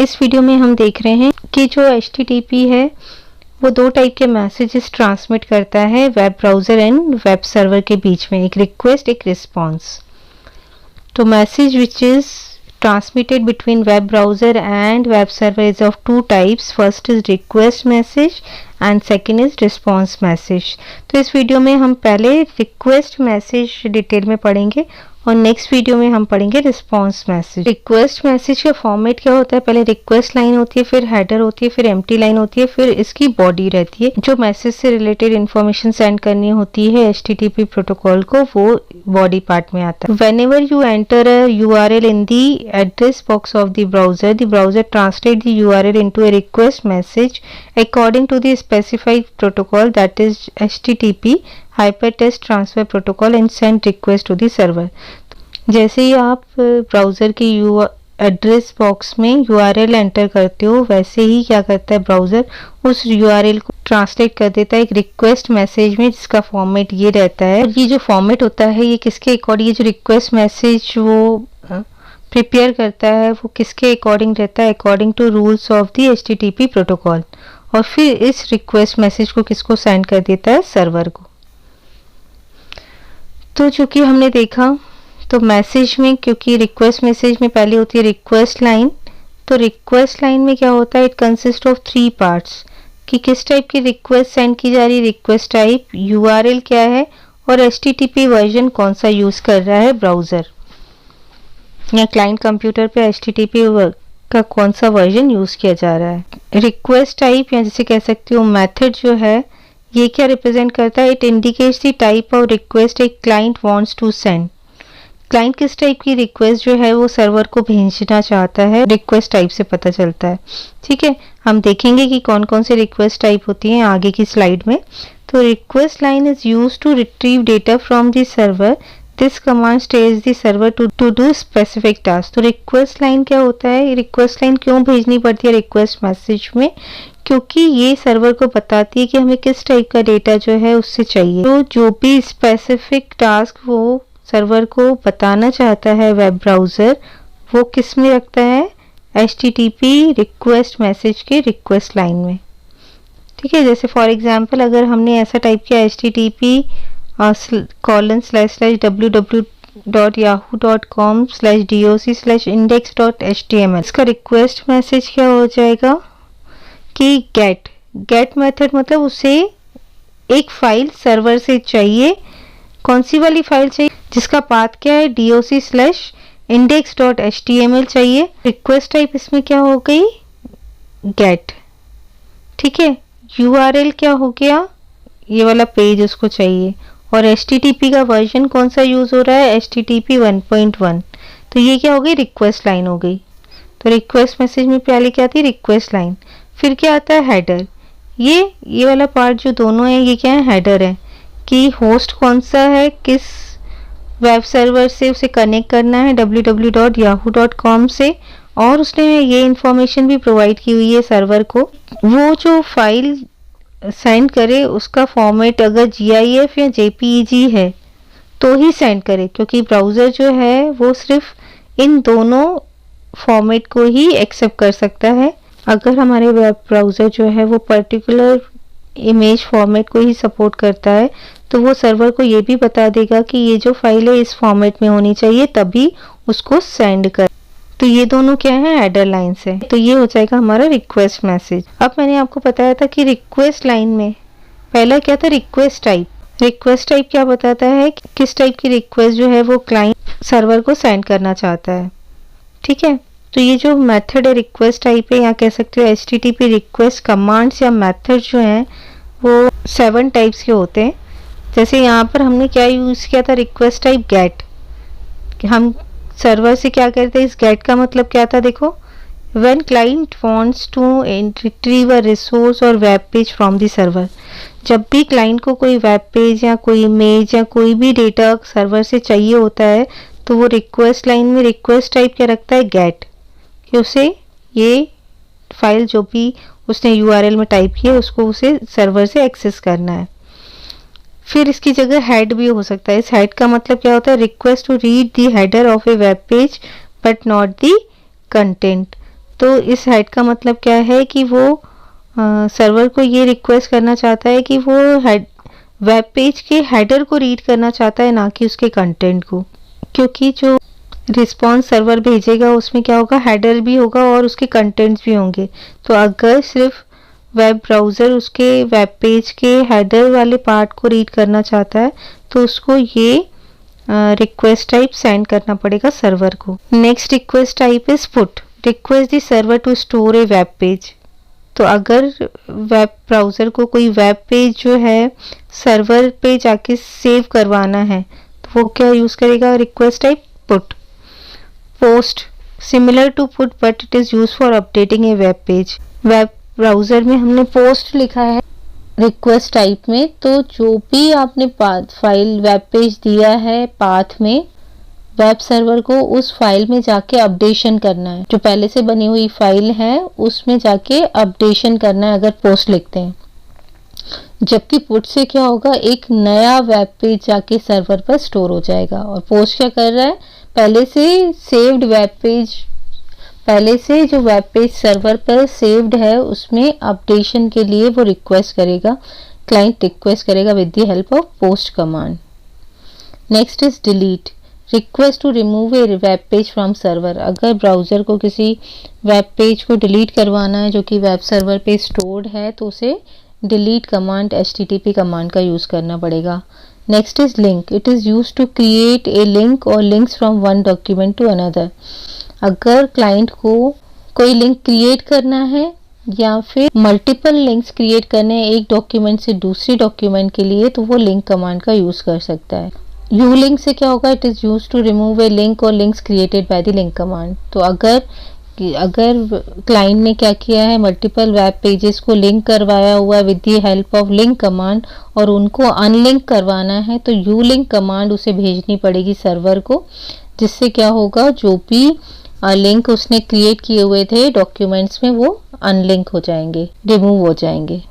इस वीडियो में हम देख रहे हैं कि जो HTTP है वो दो टाइप के मैसेजेस ट्रांसमिट करता है web browser and web server के बीच में, एक रिक्वेस्ट एक रिस्पॉन्स। तो message which is transmitted between web browser and web server is of two types. First is request message and second is response message. तो इस video में हम पहले रिक्वेस्ट मैसेज डिटेल में पढ़ेंगे और नेक्स्ट वीडियो में हम पढ़ेंगे रिस्पॉन्स मैसेज। रिक्वेस्ट मैसेज का फॉर्मेट क्या होता है, पहले रिक्वेस्ट लाइन होती है, फिर हेडर होती है, फिर एम्प्टी लाइन होती है, फिर इसकी बॉडी रहती है जो मैसेज से रिलेटेड इन्फॉर्मेशन सेंड करनी होती है HTTP प्रोटोकॉल को, वो बॉडी पार्ट में आता है। Whenever you enter a URL in the address box of the browser translates the URL into a request message according to the specified protocol, that is HTTP Hypertext Transfer Protocol, and send request to the server। जैसे ही आप browser की address box में URL enter करते हो, वैसे ही क्या करता है ब्राउज़र उस URL को ट्रांसलेट कर देता है एक रिक्वेस्ट मैसेज में, जिसका फॉर्मेट ये रहता है। ये जो फॉर्मेट होता है ये किसके अकॉर्डिंग, ये जो रिक्वेस्ट मैसेज वो प्रिपेयर करता है वो किसके अकॉर्डिंग रहता है, according to rules of the HTTP protocol. और फिर इस रिक्वेस्ट मैसेज को किसको सेंड कर देता है, सर्वर को। तो चूंकि हमने देखा तो मैसेज में, क्योंकि रिक्वेस्ट मैसेज में पहले होती है रिक्वेस्ट लाइन, तो रिक्वेस्ट लाइन में क्या होता है, इट कंसिस्ट ऑफ 3 पार्ट्स कि किस टाइप की रिक्वेस्ट सेंड की जा रही है, रिक्वेस्ट टाइप, URL क्या है और HTTP वर्जन कौन सा यूज कर रहा है ब्राउजर या क्लाइंट कंप्यूटर पे HTTP का कौन सा वर्जन यूज किया जा रहा है। रिक्वेस्ट टाइप या जिसे कह सकते हो मेथड जो है, ये क्या रिप्रेजेंट करता है, it indicates the type of request a client wants to send. Client किस टाइप की रिक्वेस्ट जो है वो सर्वर को भेजना चाहता है, रिक्वेस्ट टाइप से पता चलता है। ठीक है, हम देखेंगे कि कौन कौन से रिक्वेस्ट टाइप होती हैं आगे की स्लाइड में। तो request line is used to retrieve data from the server, this command tells the server to do specific task. तो रिक्वेस्ट लाइन क्या होता है, रिक्वेस्ट लाइन क्यों भेजनी पड़ती है रिक्वेस्ट मैसेज में, क्योंकि ये सर्वर को बताती है कि हमें किस टाइप का डेटा जो है उससे चाहिए। तो जो भी स्पेसिफिक टास्क वो सर्वर को बताना चाहता है वेब ब्राउज़र, वो किस में रखता है, HTTP रिक्वेस्ट मैसेज के रिक्वेस्ट लाइन में। ठीक है, जैसे फॉर एग्जांपल अगर हमने ऐसा टाइप किया http://www.yahoo.com/doc/index.html, इसका रिक्वेस्ट मैसेज क्या हो जाएगा कि गेट मेथड मतलब उसे एक फाइल सर्वर से चाहिए, कौन सी वाली फाइल चाहिए, जिसका पाथ क्या है, doc/index.html चाहिए। रिक्वेस्ट टाइप इसमें क्या हो गई, गेट। ठीक है, URL क्या हो गया, ये वाला पेज उसको चाहिए, और HTTP का वर्जन कौन सा यूज हो रहा है, HTTP 1.1। तो ये क्या हो गई, रिक्वेस्ट लाइन हो गई। तो रिक्वेस्ट मैसेज में पहले क्या थी, रिक्वेस्ट लाइन, फिर क्या आता है, हेडर। ये वाला पार्ट जो दोनों है ये क्या है, हेडर है कि होस्ट कौन सा है, किस वेब सर्वर से उसे कनेक्ट करना है, www.yahoo.com से, और उसने ये इंफॉर्मेशन भी प्रोवाइड की हुई है सर्वर को, वो जो फाइल सेंड करे उसका फॉर्मेट अगर GIF या JPEG है तो ही सेंड करे, क्योंकि ब्राउज़र जो है वो सिर्फ इन दोनों फॉर्मेट को ही एक्सेप्ट कर सकता है। अगर हमारे वेब ब्राउज़र जो है वो पर्टिकुलर इमेज फॉर्मेट को ही सपोर्ट करता है तो वो सर्वर को ये भी बता देगा कि ये जो फाइल है इस फॉर्मेट में होनी चाहिए, तभी उसको सेंड कर। तो ये दोनों क्या है, हेडर लाइन से। तो ये हो जाएगा हमारा रिक्वेस्ट मैसेज। अब मैंने आपको बताया था कि रिक्वेस्ट लाइन में पहला क्या था, रिक्वेस्ट टाइप। रिक्वेस्ट टाइप क्या बताता है कि किस टाइप की रिक्वेस्ट जो है वो क्लाइंट सर्वर को सेंड करना चाहता है। ठीक है, तो ये जो मेथड है रिक्वेस्ट टाइप है, या कह सकते हो HTTP रिक्वेस्ट कमांड्स या मेथड जो हैं वो 7 टाइप्स के होते हैं। जैसे यहाँ पर हमने क्या यूज़ किया था, रिक्वेस्ट टाइप गेट। हम सर्वर से क्या करते हैं, इस गेट का मतलब क्या था, देखो, when client wants to retrieve a resource और web page from the server. जब भी क्लाइंट को कोई वेब पेज या कोई इमेज या कोई भी डेटा सर्वर से चाहिए होता है तो वो रिक्वेस्ट लाइन में रिक्वेस्ट टाइप क्या रखता है, गेट, कि उसे ये फाइल जो भी उसने URL में टाइप किया उसको उसे सर्वर से एक्सेस करना है। फिर इसकी जगह हेड भी हो सकता है। इस हेड का मतलब क्या होता है, request to read the header of a web page but not the content. तो इस हेड का मतलब क्या है कि वो सर्वर को ये रिक्वेस्ट करना चाहता है कि वो हेड वेब पेज के हेडर को रीड करना चाहता है, ना कि उसके कंटेंट को, क्योंकि जो रिस्पॉन्स सर्वर भेजेगा उसमें क्या होगा, हेडर भी होगा और उसके कंटेंट्स भी होंगे। तो अगर सिर्फ वेब ब्राउज़र उसके वेब पेज के हेडर वाले पार्ट को रीड करना चाहता है तो उसको ये रिक्वेस्ट टाइप सेंड करना पड़ेगा सर्वर को। Next request type is put, request the server to store a web page. तो अगर वेब ब्राउज़र को कोई वेब पेज जो है सर्वर पे जाके सेव करवाना है तो वो क्या यूज़ करेगा, request type put. Post, similar to put but it is use for updating a web page. Web browser में हमने पोस्ट लिखा है रिक्वेस्ट टाइप में, तो जो भी आपने फाइल वेब पेज दिया है पाथ में, वेब सर्वर को उस फाइल में जाके अपडेशन करना है। जो पहले से बनी हुई फाइल है उसमें जाके अपडेशन करना है अगर पोस्ट लिखते हैं। जबकि पुट से क्या होगा, एक नया वेब पेज जाके सर्वर पर स्टोर हो जाएगा। और पोस्ट क्या कर रहा है, पहले से सेव्ड वेब पेज, पहले से जो वेब पेज सर्वर पर सेव्ड है उसमें अपडेशन के लिए वो रिक्वेस्ट करेगा, क्लाइंट रिक्वेस्ट करेगा with the help of post command. Next is delete, request to remove a web page from server. अगर ब्राउज़र को किसी वेब पेज को डिलीट करवाना है जो कि वेब सर्वर पे स्टोर्ड है तो उसे डिलीट कमांड, HTTP कमांड का यूज़ करना पड़ेगा। Next is link, it is use to create a link और links from one document to another. अगर क्लाइंट को कोई लिंक क्रिएट करना है या फिर मल्टीपल लिंक्स क्रिएट करने हैं एक डॉक्यूमेंट से दूसरी डॉक्यूमेंट के लिए, तो वो लिंक कमांड का यूज़ कर सकता है। यू लिंक से क्या होगा, it is use to remove a link और links created by the link command. तो अगर क्लाइंट ने क्या किया है, मल्टीपल वेब पेजेस को लिंक करवाया हुआ है with the help of link command और उनको अनलिंक करवाना है, तो यू लिंक कमांड उसे भेजनी पड़ेगी सर्वर को, जिससे क्या होगा, जो भी लिंक उसने क्रिएट किए हुए थे डॉक्यूमेंट्स में वो अनलिंक हो जाएंगे, रिमूव हो जाएंगे।